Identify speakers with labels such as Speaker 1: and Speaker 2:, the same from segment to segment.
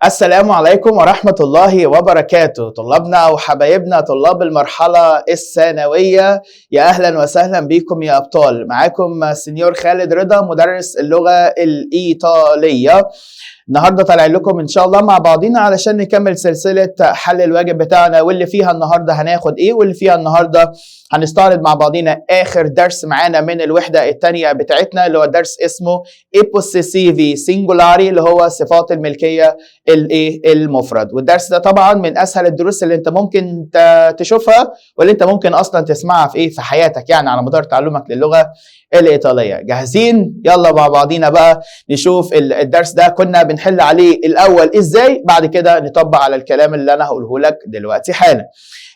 Speaker 1: السلام عليكم ورحمة الله وبركاته. طلابنا وحبايبنا طلاب المرحلة الثانوية، يا أهلا وسهلا بكم يا أبطال. معاكم سنيور خالد رضا مدرس اللغة الإيطالية. النهاردة طالع لكم إن شاء الله مع بعضينا علشان نكمل سلسلة حل الواجب بتاعنا، واللي فيها النهاردة هناخد إيه، واللي فيها النهاردة هنستعرض مع بعضينا آخر درس معانا من الوحدة الثانية بتاعتنا، اللي هو درس اسمه إيبوسيسيفي سينجولاري، اللي هو صفات الملكية المفرد. والدرس ده طبعا من أسهل الدروس اللي أنت ممكن تشوفها، واللي أنت ممكن أصلا تسمعها في حياتك، يعني على مدار تعلمك للغة الإيطالية. جاهزين؟ يلا مع بعضينا بقى نشوف الدرس ده كنا بنحل عليه الأول إزاي، بعد كده نطبق على الكلام اللي أنا هقوله لك دلوقتي حالا.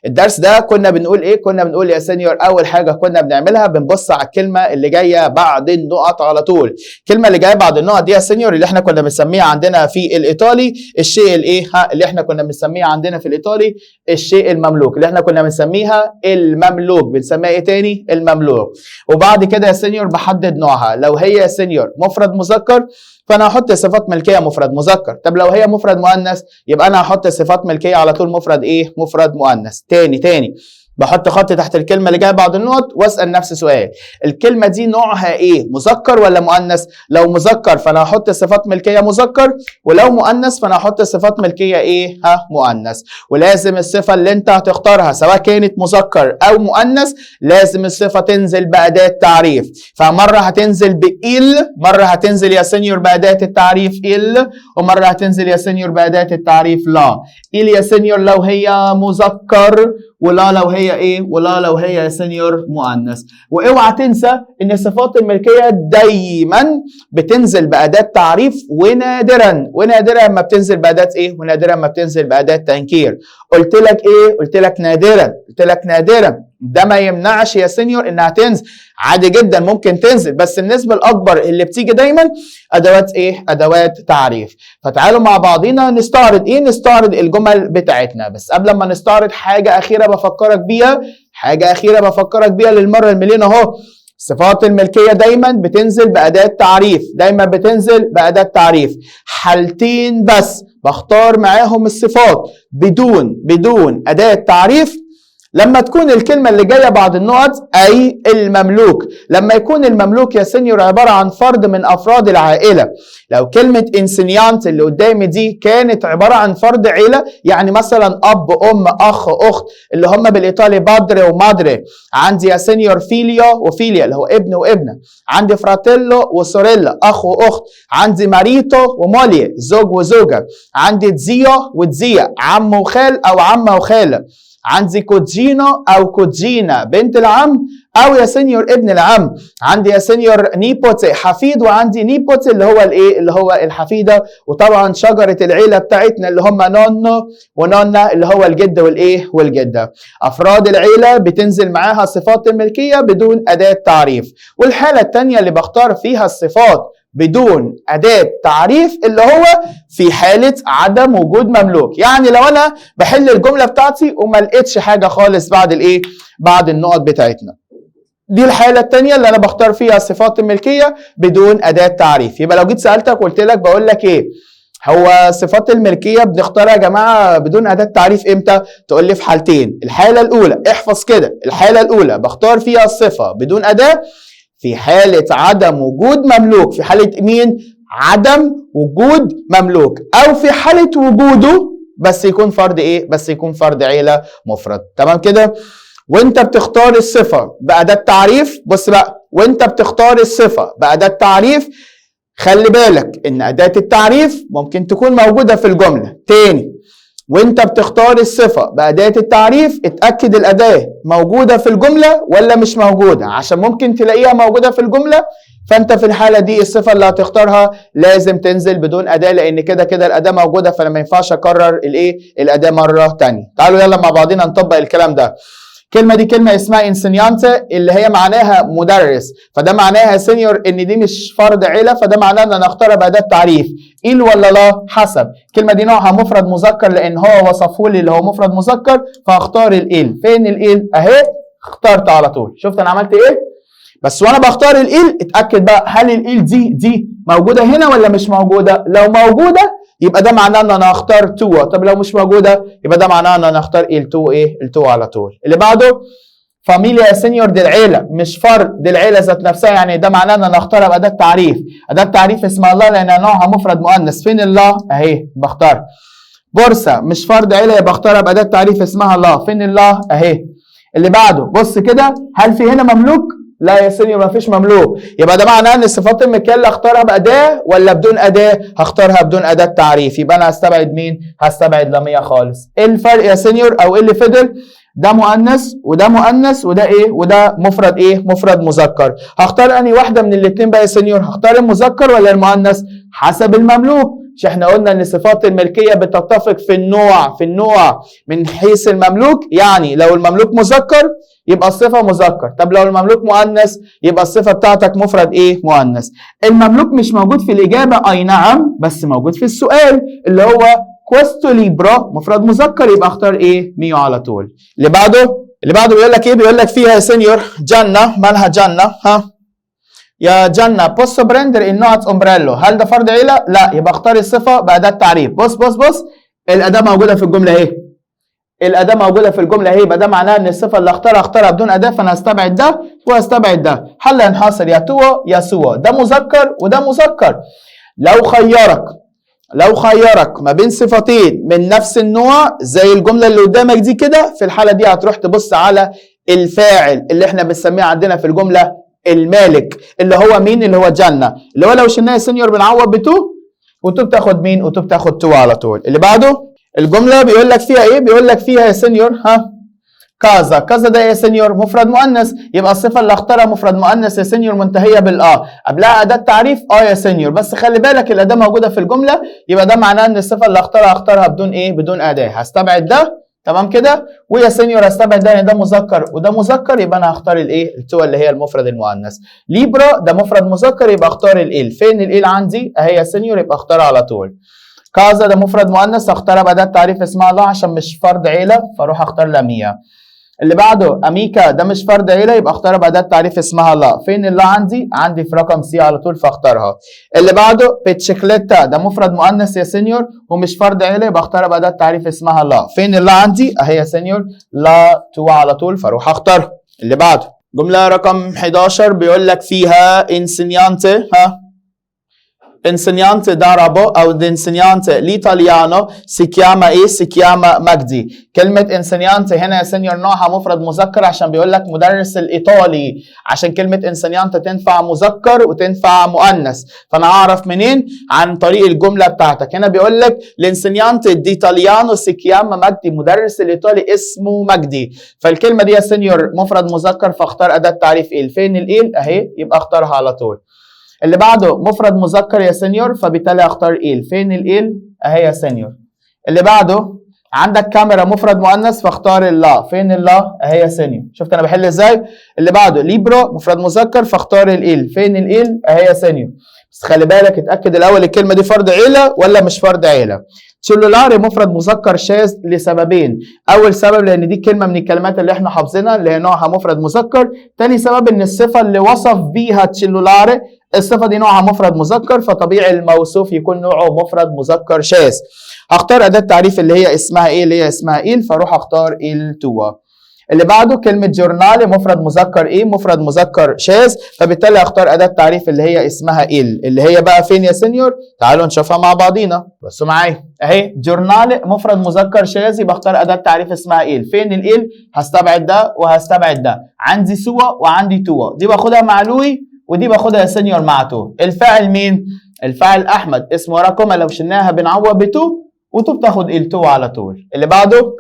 Speaker 1: الدرس ده كنا بنقول ايه؟ كنا بنقول يا سينيور اول حاجه كنا بنعملها بنبص على الكلمه اللي جايه بعد النقط على طول. الكلمه اللي جايه بعد النقط دي يا سينيور اللي احنا كنا بنسميها عندنا في الايطالي الشيء الايه؟ اللي احنا كنا بنسميها عندنا في الايطالي الشيء المملوك، اللي احنا كنا بنسميها المملوك. بنسميها ايه تاني؟ المملوك. وبعد كده يا سينيور بحدد نوعها. لو هي يا سينيور مفرد مذكر فانا هحط صفات ملكيه مفرد مذكر. طب لو هي مفرد مؤنث يبقى انا هحط صفات ملكيه على طول مفرد ايه؟ مفرد مؤنث. تاني بحط خط تحت الكلمه اللي جايه بعد النقط واسال نفسي سؤال، الكلمه دي نوعها ايه؟ مذكر ولا مؤنث؟ لو مذكر فانا هحط صفات ملكيه مذكر، ولو مؤنث فانا هحط صفات ملكيه ايه؟ مؤنث. ولازم الصفه اللي انت هتختارها سواء كانت مذكر او مؤنث لازم الصفه تنزل باداه تعريف. فمره هتنزل بإل، مره هتنزل يا سينيور باداه التعريف إل، ومره هتنزل يا سينيور باداه التعريف لا. إل يا سينيور لو هي مذكر، ولا لو هي ايه؟ ولا لو هي يا سينيور مؤنث. واوعى تنسى ان الصفات الملكيه دايما بتنزل باداه تعريف، ونادرا ما بتنزل باداه ايه؟ ونادرا ما بتنزل باداه تنكير. قلت لك ايه؟ قلت لك نادرا. ده ما يمنعش يا سينيور انها تنزل، عادي جدا ممكن تنزل، بس النسبه الاكبر اللي بتيجي دايما ادوات ايه؟ ادوات تعريف. فتعالوا مع بعضينا نستعرض ايه؟ نستعرض الجمل بتاعتنا. بس قبل ما نستعرض حاجه اخيره بفكرك بيها للمره المليون اهو. الصفات الملكيه دايما بتنزل باداه تعريف. حالتين بس بختار معاهم الصفات بدون اداه تعريف، لما تكون الكلمة اللي جاية بعد النقط أي المملوك. لما يكون المملوك يا سينيور عبارة عن فرد من أفراد العائلة. لو كلمة انسينيانت اللي قدامي دي كانت عبارة عن فرد عيلة، يعني مثلا أب أم أخ أخت اللي هم بالإيطالي بادري ومادري. عندي يا سينيور فيليو وفيليا اللي هو ابن وابنة. عندي فراتيلو وسوريلا أخ وأخت. عندي ماريتو ومولي زوج وزوجة. عندي تزيو وتزية عم وخال أو عمة وخالة. عندي كوجينو او كوجينا بنت العم او يا سينيور ابن العم. عندي يا سينيور نيبوتي حفيد، وعندي نيبوتي اللي هو الايه؟ اللي هو الحفيده. وطبعا شجره العيله بتاعتنا اللي هم نونو ونونا اللي هو الجد والايه؟ والجده. افراد العيله بتنزل معاها صفات الملكيه بدون اداه تعريف. والحاله الثانيه اللي بختار فيها الصفات بدون أداة تعريف اللي هو في حالة عدم وجود مملوك. يعني لو أنا بحل الجملة بتاعتي وما لقيتش حاجة خالص بعد الإيه؟ بعد النقط بتاعتنا. دي الحالة الثانية اللي أنا بختار فيها الصفات الملكية بدون أداة تعريف. يبقى لو جيت سألتك قلت لك بقول لك إيه؟ هو صفات الملكية بنختارها يا جماعة بدون أداة تعريف إمتى؟ تقول لي في حالتين. الحالة الأولى احفظ كده، الحالة الأولى بختار فيها الصفة بدون أداة في حالة عدم وجود مملوك. في حالة مين؟ عدم وجود مملوك. أو في حالة وجوده بس يكون فرد إيه؟ بس يكون فرد عيلة مفرد. تمام كده؟ وانت بتختار الصفة بأداة تعريف، بص بقى، وانت بتختار الصفة بأداة تعريف خلي بالك إن أداة التعريف ممكن تكون موجودة في الجملة. تاني، وانت بتختار الصفة بأداة التعريف اتأكد الأداة موجودة في الجملة ولا مش موجودة، عشان ممكن تلاقيها موجودة في الجملة. فانت في الحالة دي الصفة اللي هتختارها لازم تنزل بدون أداة، لأن كده كده الأداة موجودة، فأنا ما ينفعش أكرر الأداة مرة تانية. تعالوا يلا مع بعضنا نطبق الكلام ده. الكلمة دي كلمة اسمها انسينيانت اللي هي معناها مدرس، فده معناها سينيور ان دي مش فرد عيلة، فده معناه ان انا اختار بأداة تعريف إل ولا لا حسب. الكلمة دي نوعها مفرد مذكر لان هو وصفه لي اللي هو مفرد مذكر، فاختار الإل. فين الإل؟ اهي اخترت على طول. شفت انا عملت ايه؟ بس وانا بختار الايل اتاكد بقى هل الايل دي موجوده هنا ولا مش موجوده. لو موجوده يبقى ده معناه ان انا هختار توا. طب لو مش موجوده يبقى ده معناه ان انا هختار ايل تو التو على طول. اللي بعده فاميليا يا سينيور دي العيله مش فرد، دي العيله ذات نفسها، يعني ده معناه ان انا اختارها باداه تعريف. اداه تعريف اسمها الله لان نوعها مفرد مؤنث. فين الله؟ اهي بختار. بورصه مش فرد عيله يبقى اختارها باداه تعريف اسمها الله. فين الله؟ اهي. اللي بعده بص كده، هل في هنا مملوك؟ لا يا سينيور ما فيش مملوك. يبقى ده معناه ان الصفات الملكيه اللي اختارها باداه ولا بدون اداه؟ هختارها بدون اداه تعريف. يبقى انا هستبعد مين؟ هستبعد لمية خالص. ايه الفرق يا سينيور او ايه اللي فضل؟ ده مؤنث وده مؤنث وده ايه؟ وده مفرد ايه؟ مفرد مذكر. هختار انهي واحده من الاثنين بقى يا سينيور؟ هختار المذكر ولا المؤنث؟ حسب المملوك. مش احنا قلنا ان صفات الملكيه بتتفق في النوع من حيث المملوك؟ يعني لو المملوك مذكر يبقى الصفه مذكر. طب لو المملوك مؤنث يبقى الصفه بتاعتك مفرد ايه؟ مؤنث. المملوك مش موجود في الاجابه، اي نعم، بس موجود في السؤال اللي هو كويستو ليبرا مفرد مذكر، يبقى اختار ايه؟ ميو على طول. اللي بعده بيقول لك ايه؟ بيقول لك فيها يا سينيور جنة. مالها جنة؟ يا جنة بوسو برندر النوت امبريلو، هل ده فرد عيلة؟ لا، يبقى اختار الصفة بأداة تعريف. بص الأداة موجودة في الجملة اهي. الأداة موجودة في الجملة اهي، يبقى ده معناه ان الصفة اللي اختارها بدون أداة، فأنا هستبعد ده وهستبعد ده. حل ينحصر يا تو يا سوا، ده مذكر وده مذكر. لو خيرك ما بين صفتين من نفس النوع زي الجملة اللي قدامك دي كده، في الحالة دي هتروح تبص على الفاعل اللي احنا بنسميه عندنا في الجملة المالك، اللي هو مين؟ اللي هو جنة، اللي هو لو شلناه سينيور بنعوض بتو، وتو بتاخد مين؟ وتو بتاخد تو على طول. اللي بعده الجملة بيقول لك فيها ايه؟ بيقول لك فيها يا سينيور كذا ده يا سينيور مفرد مؤنث، يبقى الصفه اللي اختارها مفرد مؤنث يا سينيور منتهيه قبلها اداه تعريف يا سينيور، بس خلي بالك الاداه موجوده في الجمله، يبقى ده معناه ان الصفه اللي اختارها بدون ايه؟ بدون اداه. هستبعد ده، تمام كده، ويا سينيور هستبعد ده، يعني ده مذكر وده مذكر، يبقى انا هختار الايه؟ التو اللي هي المفرد المؤنث. ليبرا ده مفرد مذكر، يبقى اختار الايل. فين الايل عندي؟ اهي يا سينيور، يبقى اختارها على طول. كازا ده مفرد مؤنث، هختارها باداه تعريف اسمها الله عشان مش فرد عيله، فاروح اختار لاميا. اللي بعده اميكا ده مش فرد عيله، يبقى اختارها باداه تعريف اسمها الله. فين الله عندي في رقم سي على طول، فاختارها. اللي بعده بيتشيكليتا ده مفرد مؤنث يا سينيور ومش فرد عيله، يبقى اختارها باداه تعريف اسمها الله. فين الله عندي؟ اهي يا سينيور، لا تو على طول، فاروح اختارها. اللي بعده جمله رقم 11 بيقول لك فيها انسينيانتي insegnante d'arabo او insegnante l'italiano si chiama مجدي. كلمة insegnante هنا يا سينيور نوعها مفرد مذكر عشان بيقول لك مدرس الإيطالي، عشان كلمة insegnante تنفع مذكر وتنفع مؤنث، فأنا هعرف منين؟ عن طريق الجملة بتاعتك. هنا بيقول لك l'insegnante d'italiano si chiama مجدي، مدرس الإيطالي اسمه مجدي، فالكلمة دي يا سينيور مفرد مذكر، فاختار أداة تعريف إيه؟ فين الإيه؟ أهي، يبقى اختارها على طول. اللي بعده مفرد مذكر يا سينيور، فبالتالي اختار ايل. فين الايل؟ اهي يا سينيور. اللي بعده عندك كاميرا مفرد مؤنث، فاختار الله. فين الله؟ اهي يا سينيور. شفت انا بحل ازاي؟ اللي بعده ليبرو مفرد مذكر، فاختار الايل. فين الايل؟ اهي يا سينيور. بس خلي بالك اتاكد الاول الكلمه دي فرد عيله ولا مش فرد عيله. تشيلولاري مفرد مذكر شاذ لسببين. اول سبب لان دي كلمه من الكلمات اللي احنا حافظينها اللي هي نوعها مفرد مذكر. تاني سبب ان الصفه اللي وصف بيها تشيلولاري الصفه دي نوعها مفرد مذكر، فطبيعي الموصوف يكون نوعه مفرد مذكر شاذ. هختار اداه تعريف اللي هي اسمها ايه؟ اللي هي اسمها ايل، فاروح اختار ايل توا. اللي بعده كلمة جورنالي مفرد مذكر ايه؟ مفرد مذكر شاذ، فبالتالي هختار أداة تعريف اللي هي اسمها إل، اللي هي بقى فين يا سينيور؟ تعالوا نشوفها مع بعضينا، بصوا معايا اهي. جورنالي مفرد مذكر شاذ، يبقى اختار أداة تعريف اسمها إل. فين الإل؟ هستبعد ده وهستبعد ده. عندي سوا وعندي توا، دي باخدها مع لوي ودي باخدها يا سينيور مع تو. الفاعل مين؟ الفاعل أحمد، اسمه وراكم لو شلناها بنعوض بتو وتو بتاخد التو على طول. اللي بعده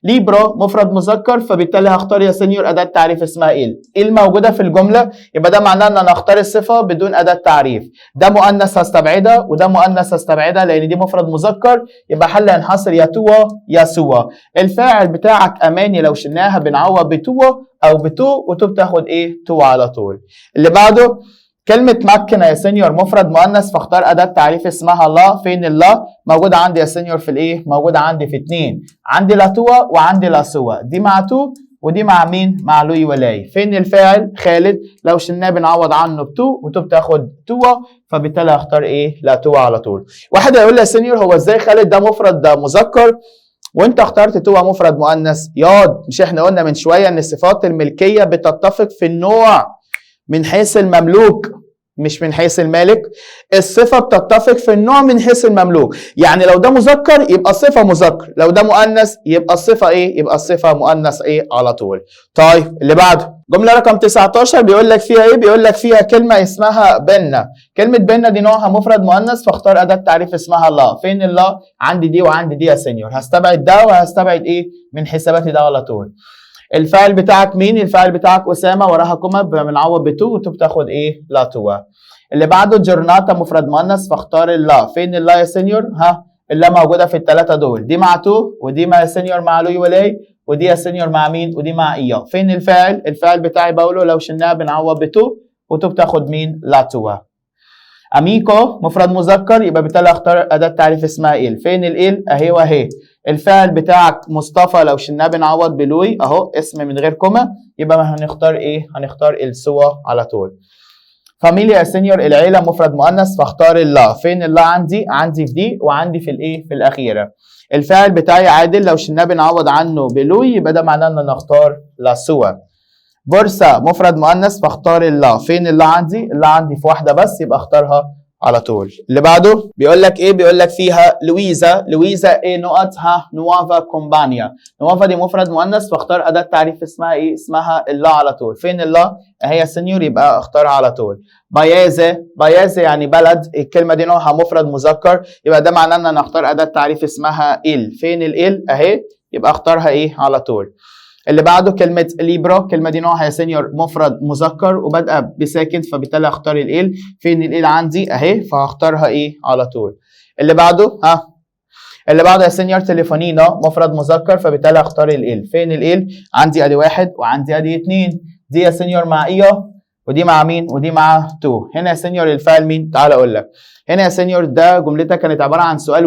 Speaker 1: ليبرو مفرد مذكر، فبالتالي هختار يا سينيور اداه تعريف اسمها ال موجوده في الجمله، يبقى ده معناه ان انا هختار الصفه بدون اداه تعريف. ده مؤنث هستبعدها وده مؤنث هستبعدها لان دي مفرد مذكر، يبقى حل ينحصر يا توا يا سوا. الفاعل بتاعك اماني لو شلناها بنعوض بتوا او بتو وتو بتاخد ايه؟ تو على طول. اللي بعده كلمة مكنة يا سينيور مفرد مؤنث، فاختار أداة تعريف اسمها الله. فين الله؟ موجودة عندي يا سينيور في الإيه؟ موجودة عندي في 2، عندي لا توا وعندي لا سوا، دي مع تو ودي مع مين؟ مع لوي ولاي. فين الفاعل؟ خالد. لو شلناه بنعوض عنه بتو، وتو بتاخد توا، فبالتالي هختار ايه؟ لا توا على طول. واحد هيقول لي يا سينيور هو ازاي خالد ده مفرد ده مذكر وانت اخترت توا مفرد مؤنث؟ ياض مش احنا قلنا من شويه ان صفات الملكيه بتتفق في النوع من حيث المملوك مش من حيث المالك؟ الصفه بتتفق في النوع من حيث المملوك، يعني لو ده مذكر يبقى الصفه مذكر، لو ده مؤنث يبقى الصفه ايه؟ يبقى الصفه مؤنث ايه على طول. طيب اللي بعده جمله رقم 19 بيقول لك فيها ايه؟ بيقول لك فيها كلمه اسمها بنا. كلمه بنا دي نوعها مفرد مؤنث، فاختار اداه تعريف اسمها الله. فين الله؟ عندي دي وعندي دي يا سينيور، هستبعد ده وهستبعد ايه من حساباتي ده على طول. الفاعل بتاعك مين؟ الفاعل بتاعك اسامه، وراها كوما بنعوض بتو، وتو بتاخد ايه؟ لا توا. اللي بعده جورناتا مفرد مؤنث، فاختار اللا. فين اللا يا سينيور؟ ها اللا موجوده في الثلاثه دول، دي مع تو، ودي مع سينيور مع لوي ولاي، ودي يا سينيور مع مين؟ ودي مع اياه. فين الفاعل؟ الفاعل بتاعي باولو، لو شلناها بنعوض بتو، وتو بتاخد مين؟ لا توا. اميكو مفرد مذكر، يبقى بالتالي اختار اداه تعريف اسمها ال. فين ال؟ اهي واهي. الفاعل بتاعك مصطفى، لو شلناه بنعوض بلوي اهو، اسم من غير كوما، يبقى هنختار ايه؟ هنختار السوا على طول. فاميليا يا سينيور العيله مفرد مؤنث، فاختار اللا. فين اللا؟ عندي في دي وعندي في الايه؟ في الاخيره. الفاعل بتاعي عادل، لو شلناه بنعوض عنه بلوي، يبقى ده معناه ان نختار لا سوا. بورصه مفرد مؤنث، فاختار اللا. فين اللا؟ اللا عندي في واحده بس، يبقى اختارها على طول. اللي بعده بيقول لك ايه؟ بيقول لك فيها لويزا ايه نقط؟ ها نوافا كومبانيا. نوافا دي مفرد مؤنث، فاختار اداه تعريف اسمها ايه؟ اسمها اللا على طول. فين اللا؟ اهي سينيور، يبقى اختارها على طول. بايازه يعني بلد، الكلمه دي نوعها مفرد مذكر، يبقى ده معناه ان انا اختار اداه تعريف اسمها ال. فين ال؟ اهي، يبقى اختارها ايه؟ على طول. اللي بعده كلمة ليبرا، الكلمة دي نوعها يا سينيور مفرد مذكر وبادئة بساكن، فبالتالي هختار ال. فين ال عندي؟ اهي، فهختارها ايه؟ على طول. اللي بعده اللي بعده يا سينيور تليفونينا مفرد مذكر، فبالتالي هختار ال. فين ال؟ عندي ادي واحد وعندي ادي اتنين، دي يا سينيور مع ايه، ودي مع مين؟ ودي مع تو. هنا يا سينيور الفاعل مين؟ تعال اقول لك. هنا يا سينيور ده جملتها كانت عباره عن سؤال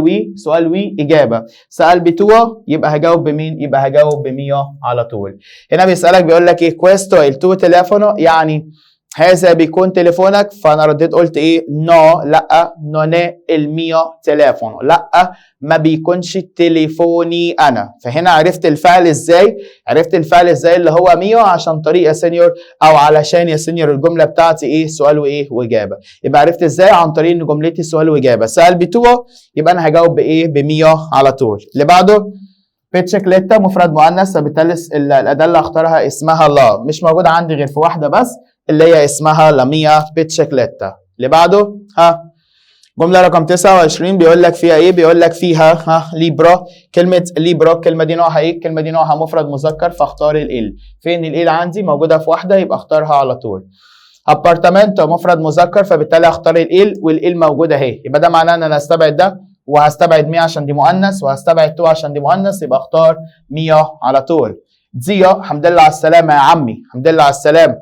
Speaker 1: وي اجابه. سال بتوا، يبقى هجاوب بمين؟ يبقى هجاوب بمية على طول. هنا بيسالك بيقول لك ايه؟ كويستو il tuo telefono، يعني هذا بيكون تليفونك، فانا رديت قلت ايه؟ نو، لا، نون الميو تليفونو، لا ما بيكونش تليفوني انا. فهنا عرفت الفعل ازاي؟ عرفت الفعل ازاي اللي هو ميو عشان طريق يا سينيور، او علشان يا سينيور الجمله بتاعتي ايه؟ سؤال وايه؟ واجابه. يبقى عرفت ازاي؟ عن طريق ان جملتي سؤال واجابه. سال بتوا، يبقى انا هجاوب بايه؟ بميو على طول. اللي بعده بيتشيكليتا مفرد مؤنث، فبالتالي الاداه اللي اختارها اسمها لا، مش موجوده عندي غير في واحده بس اللي هي اسمها لاميا بيتشيكليتا. اللي بعده جمله رقم 29 بيقول لك فيها ايه؟ بيقول لك فيها ليبرا. كلمه ليبرا الكلمه دي نوعها ايه؟ الكلمه دي نوعها مفرد مذكر، فاختار ال. فين ال عندي؟ موجوده في واحده، يبقى اختارها على طول. ابارتمنتو مفرد مذكر، فبالتالي هختار ال، والال موجوده اهي، يبقى ده معناه ان انا هستبعد ده وهستبعد 100 عشان دي مؤنث، وهستبعد تو عشان دي مؤنث، يبقى اختار 100 على طول. زيا الحمد لله على السلامه يا عمي، الحمد لله على السلامه.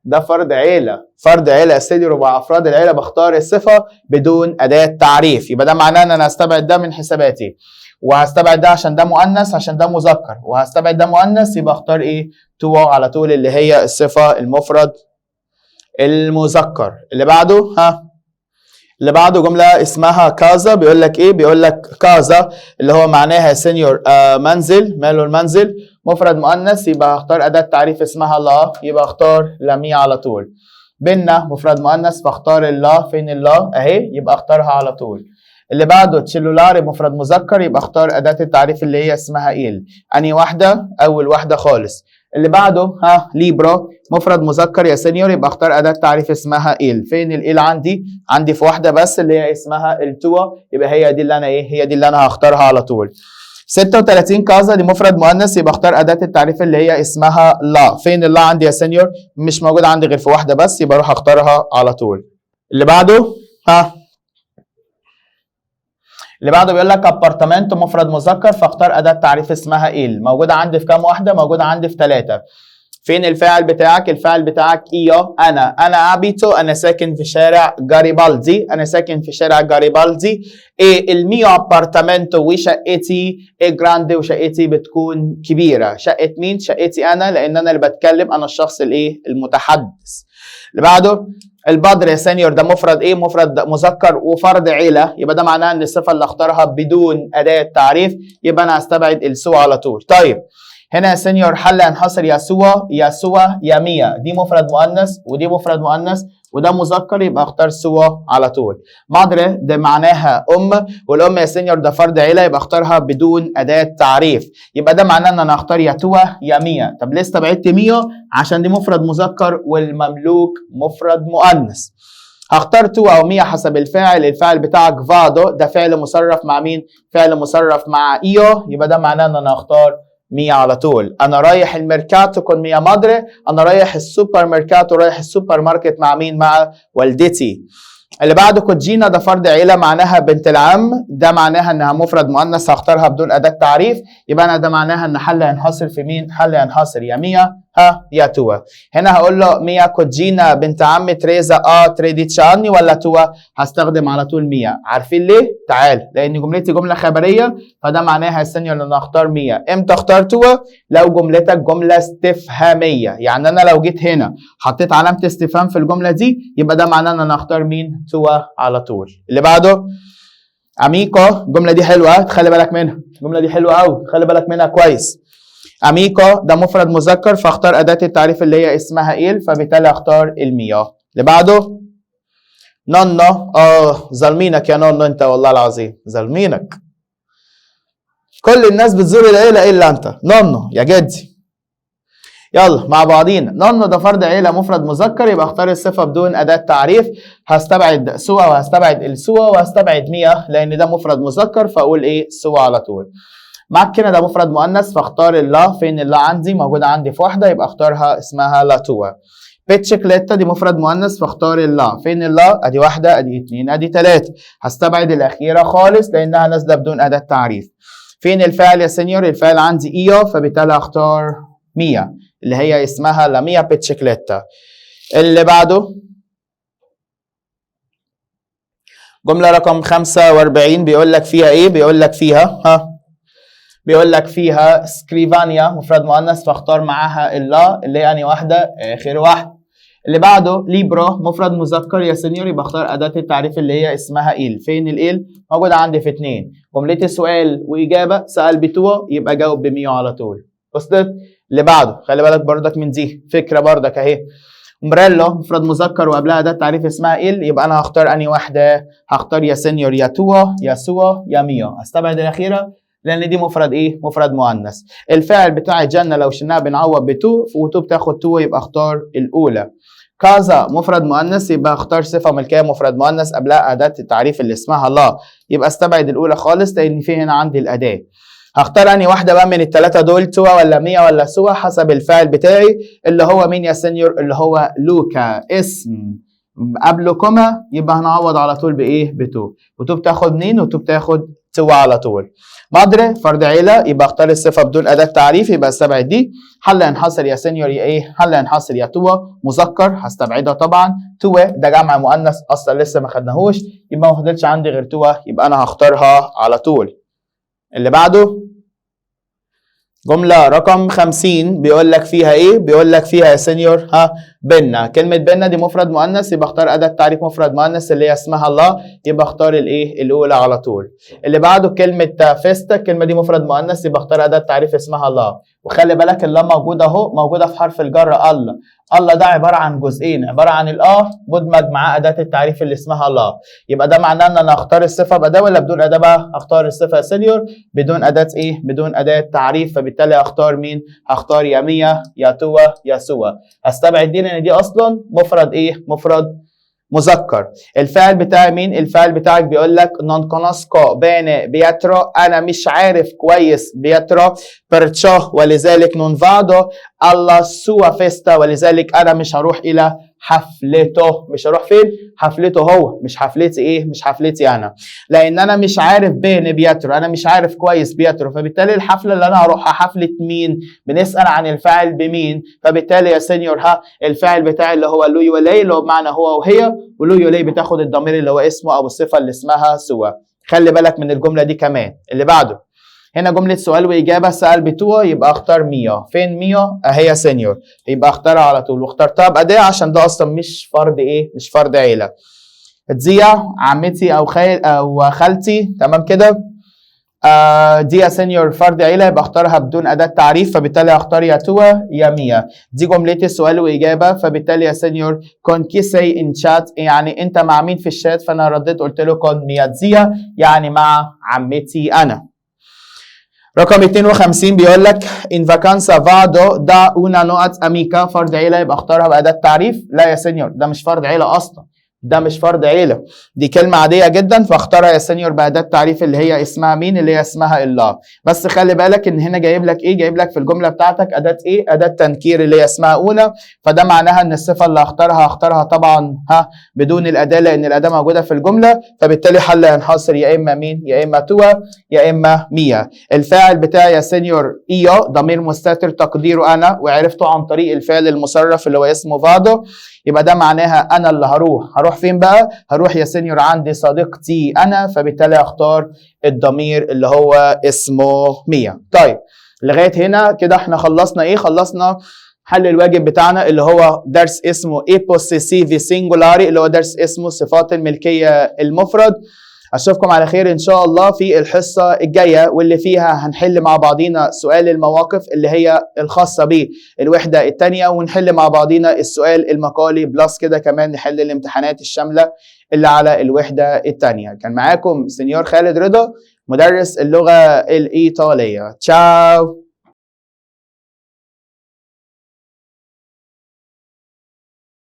Speaker 1: ده فرد عيله، فرد عيله يا سيدي، ربع افراد العيله، بختار الصفه بدون اداه تعريف، يبقى ده معناه ان انا هستبعد ده من حساباتي، وهستبعد ده عشان ده مؤنث عشان ده مذكر، وهستبعد ده مؤنث، يبقى اختار ايه؟ تو على طول اللي هي الصفه المفرد المذكر. اللي بعده اللي بعده جمله اسمها كازا. بيقول لك ايه؟ بيقول لك كازا اللي هو معناها سينيور منزل. ماله المنزل؟ مفرد مؤنث، يبقى هختار اداه تعريف اسمها لا، يبقى اختار لامية على طول. بينا مفرد مؤنث، فاختار اللا. فين اللا؟ اهي، يبقى اختارها على طول. اللي بعده تشيلولاري مفرد مذكر، يبقى اختار اداه التعريف اللي هي اسمها ال. انهي واحده؟ اول واحده خالص. اللي بعده ليبرا مفرد مذكر يا سينيور، يبقى اختار اداه تعريف اسمها ال. فين ال عندي؟ عندي في واحده بس اللي هي اسمها التوا، يبقى هي دي اللي انا ايه؟ هي دي اللي انا هختارها على طول. 36 كازا دي مفرد مؤنث، يبقى اختار اداه التعريف اللي هي اسمها لا. فين اللا عندي يا سينيور؟ مش موجود عندي غير في واحده بس، يبقى اروح اختارها على طول. اللي بعده اللي بعده بيقول لك ابارتمنتو مفرد مذكر، فاختار اداه تعريف اسمها ال. موجوده عندي في كام واحده؟ موجوده عندي في 3. فين الفاعل بتاعك؟ الفاعل بتاعك إيو، أنا أبيتو، أنا ساكن في شارع جاريبالدي، أنا ساكن في شارع جاريبالدي. إيه الميو أبارتمنتو وشقتي إيه جراندي، وشقتي بتكون كبيرة. شقة مين؟ شقتي أنا، لأن أنا اللي بتكلم، أنا الشخص الإيه؟ المتحدث. اللي بعده البدر يا سينيور ده مفرد ايه؟ مفرد مذكر وفرد عيله، يبقى ده معناه ان الصفه اللي اختارها بدون اداه تعريف، يبقى انا هستبعد السوى على طول. طيب هنا يا سينيور حل ينحصر يسوى يميا، دي مفرد مؤنث ودي مفرد مؤنث وده مذكر، يبقى اختار سوى على طول. مادر ده معناها ام، والام يا سينيور ده فرد عيله، يبقى اختارها بدون اداه تعريف، يبقى ده معناه ان انا اختار يتوى يميا. طب ليه استبعدت ميو؟ عشان دي مفرد مذكر والمملوك مفرد مؤنث. هختار تو او ميا حسب الفاعل. الفاعل بتاعك فادو ده فعل مصرف مع مين؟ فعل مصرف مع ايو، يبقى ده معناه ان انا اختار ميا على طول. انا رايح الميركاتو كون ميا مادري، انا رايح السوبر ميركاتو، رايح السوبر ماركت مع مين؟ مع والدتي. اللي بعده كوجينا ده فرد عيله معناها بنت العم، ده معناها انها مفرد مؤنث، هختارها بدون اداه تعريف، يبقى انا ده معناها ان حل ينحصر في مين؟ حل ينحصر يا ميا يا توا. هنا هقول له ميا كوجينا بنت عم تريزا تريديتشاني ولا توا؟ هستخدم على طول ميا. عارفين ليه؟ تعال، لان جملتي جمله خبريه، فده معناها السنيور ان انا اختار ميا. امتى اختار توا؟ لو جملتك جمله استفهاميه، يعني انا لو جيت هنا حطيت علامه استفهام في الجمله دي، يبقى ده معناه ان انا اختار مين؟ توا على طول. اللي بعده اميكو، الجمله دي حلوه، تخلي بالك منها، الجمله دي حلوه قوي، خلي بالك منها كويس. اميكو ده مفرد مذكر، فاختار اداه التعريف اللي هي اسمها ايل، فبالتالي اختار المياه. اللي بعده نونو، ظالمينك يا نونو انت، والله العظيم ظالمينك، كل الناس بتزور العيله الا انت نونو يا جدي. يلا مع بعضينا، نونو ده فرد عيله مفرد مذكر، يبقى اختار الصفه بدون اداه تعريف. هستبعد سوى وهستبعد السوى وهستبعد مياه لان ده مفرد مذكر، فاقول ايه؟ سوى على طول. معاك كده ده مفرد مؤنث، فاختار اللا. فين اللا عندي؟ موجوده عندي في واحده، يبقى اختارها اسمها لا توا. بيتشيكليتا دي مفرد مؤنث، فاختار اللا. فين اللا؟ ادي واحده، ادي اتنين، ادي تلاته، هستبعد الاخيره خالص لانها نازله بدون اداه تعريف. فين الفاعل يا سينيور؟ الفاعل عندي ايو، فبالتالي هختار ميا اللي هي اسمها لا ميا بيتشيكليتا. اللي بعده جمله رقم 45 بيقول لك فيها ايه؟ بيقول لك فيها بيقول لك فيها سكريفانيا مفرد مؤنث، فاختار معاها اللا اللي هي انهي واحده؟ اخر واحده. اللي بعده ليبرو مفرد مذكر يا سينيور، يبقى اختار اداه التعريف اللي هي اسمها ايل. فين الايل؟ موجوده عندي في اتنين. جملتي سؤال واجابه، سال بتوا، يبقى جاوب بميو على طول. وصلت؟ اللي بعده خلي بالك بردك من دي فكره بردك اهي. امبريلو مفرد مذكر وقبلها اداه تعريف اسمها ايل، يبقى انا هختار انهي واحده؟ هختار يا سينيور يا توا يا سوا يا ميو، هستبعد الاخيره لان دي مفرد ايه؟ مفرد مؤنث. الفاعل بتاع الجنه لو شلناها بنعوض بتو، وتو بتاخد تو، يبقى اختار الاولى. كازا مفرد مؤنث، يبقى اختار صفه ملكيه مفرد مؤنث قبلها اداه التعريف اللي اسمها لا، يبقى استبعد الاولى خالص لان في هنا عندي الاداه. هختار انهي واحده بقى من الثلاثه دول؟ توا ولا ميا ولا سوا؟ حسب الفاعل بتاعي اللي هو مين يا سينيور؟ اللي هو لوكا، اسم قبله كوما، يبقى هنعوض على طول بايه؟ بتو. وتو بتاخد منين؟ وتو بتاخد توا على طول. مادري فرد عيله، يبقى اختار الصفه بدون اداه تعريف، يبقى استبعد دي. حل ينحصر يا سينيور يا ايه؟ حل ينحصر يا توا مذكر، هستبعدها طبعا. توا ده جمع مؤنث اصلا لسه ما خدناهوش، يبقى ما فضلش عندي غير توا، يبقى انا هختارها على طول. اللي بعده جملة رقم 50 بيقول لك فيها ايه؟ بيقول لك فيها يا سينيور بنا. كلمة بنا دي مفرد مؤنث، يبقى اختار أداة تعريف مفرد مؤنث اللي هي اسمها الله، يبقى اختار الايه؟ الأولى على طول. اللي بعده كلمة فيستا، الكلمة دي مفرد مؤنث، يبقى اختار أداة تعريف اسمها الله. وخلي بالك الله موجودة اهو، موجودة في حرف الجر الله. الله ده عبارة عن جزئين، عبارة عن مدمج مع أداة التعريف اللي اسمها الله، يبقى ده معناه ان انا اختار الصفة بأداة ولا بدون أداة بقى؟ اختار الصفة يا سينيور بدون أداة ايه؟ بدون أداة تعريف، فبالتالي اختار مين؟ هختار يا ميا يا توا يا سوا. هستبعد دي لان دي اصلا مفرد ايه؟ مفرد مذكر. الفاعل بتاعي مين؟ الفاعل بتاعك بيقول لك نون كوناسكو بين بياترو، انا مش عارف كويس بياترو، برتشو ولذلك نون فادو الله سوا فيستا، ولذلك انا مش هروح الى حفلته. مش هروح فين؟ حفلته هو، مش حفلتي ايه؟ مش حفلتي انا. لان انا مش عارف بين بيترو، انا مش عارف كويس بيترو، فبالتالي الحفله اللي انا هروحها حفله مين؟ بنسال عن الفاعل بمين، فبالتالي يا سينيور الفاعل بتاعي اللي هو لو يولي اللي هو بمعنى هو وهي، ولو يولي بتاخد الضمير اللي هو اسمه او الصفه اللي اسمها سوا. خلي بالك من الجمله دي كمان. اللي بعده هنا جمله سؤال واجابه، سال بتوع، يبقى اختار ميا. فين ميا؟ اهي سينيور، يبقى اختارها على طول، واخترتها باداه عشان ده اصلا مش فرد ايه؟ مش فرد عيله. تزيا عمتي او خالتي، تمام كده. دي يا سينيور فرد عيله، يبقى اختارها بدون اداه تعريف، فبالتالي اختار يا توا يا ميا. دي جملتي سؤال واجابه، فبالتالي يا سينيور كون كيسي ان شات، يعني انت مع مين في الشات؟ فانا رديت قلت له كون ميا تزيا، يعني مع عمتي انا. رقم 52 بيقول لك ان فاكانسا فادو دا اونا نوت اميكا، فرد عيله، يبقى اختارها باداه تعريف. لا يا سينيور، ده مش فرد عيله اصلا، ده مش فرد عيله، دي كلمه عاديه جدا، فاختارها يا سينيور باداه تعريف اللي هي اسمها مين؟ اللي هي اسمها الله. بس خلي بالك ان هنا جايب لك ايه؟ جايب لك في الجمله بتاعتك اداه ايه؟ اداه تنكير اللي هي اسمها اونا، فده معناها ان الصفه اللي هختارها طبعا بدون الاداه، لان الاداه موجوده في الجمله، فبالتالي حل ينحصر يا اما مين؟ يا اما توا يا اما ميا. الفاعل بتاعي يا سينيور ايو، ضمير مستتر تقديره انا، وعرفته عن طريق الفعل المصرف اللي هو اسمه فادو، يبقى ده معناها انا اللي هروح فين بقى؟ هروح يا سينيور عندي صديقتي انا، فبالتالي اختار الضمير اللي هو اسمه ميا. طيب لغايه هنا كده احنا خلصنا ايه؟ خلصنا حل الواجب بتاعنا اللي هو درس اسمه اي بوسيسيفي سينجولاري، اللي هو درس اسمه صفات الملكيه المفرد. اشوفكم على خير ان شاء الله في الحصه الجايه، واللي فيها هنحل مع بعضينا سؤال المواقف اللي هي الخاصه بالوحده الثانيه، ونحل مع بعضينا السؤال المقالي بلس كده كمان نحل الامتحانات الشامله اللي على الوحده الثانيه. كان معاكم سنيور خالد رضا، مدرس اللغه الايطاليه. تشاو.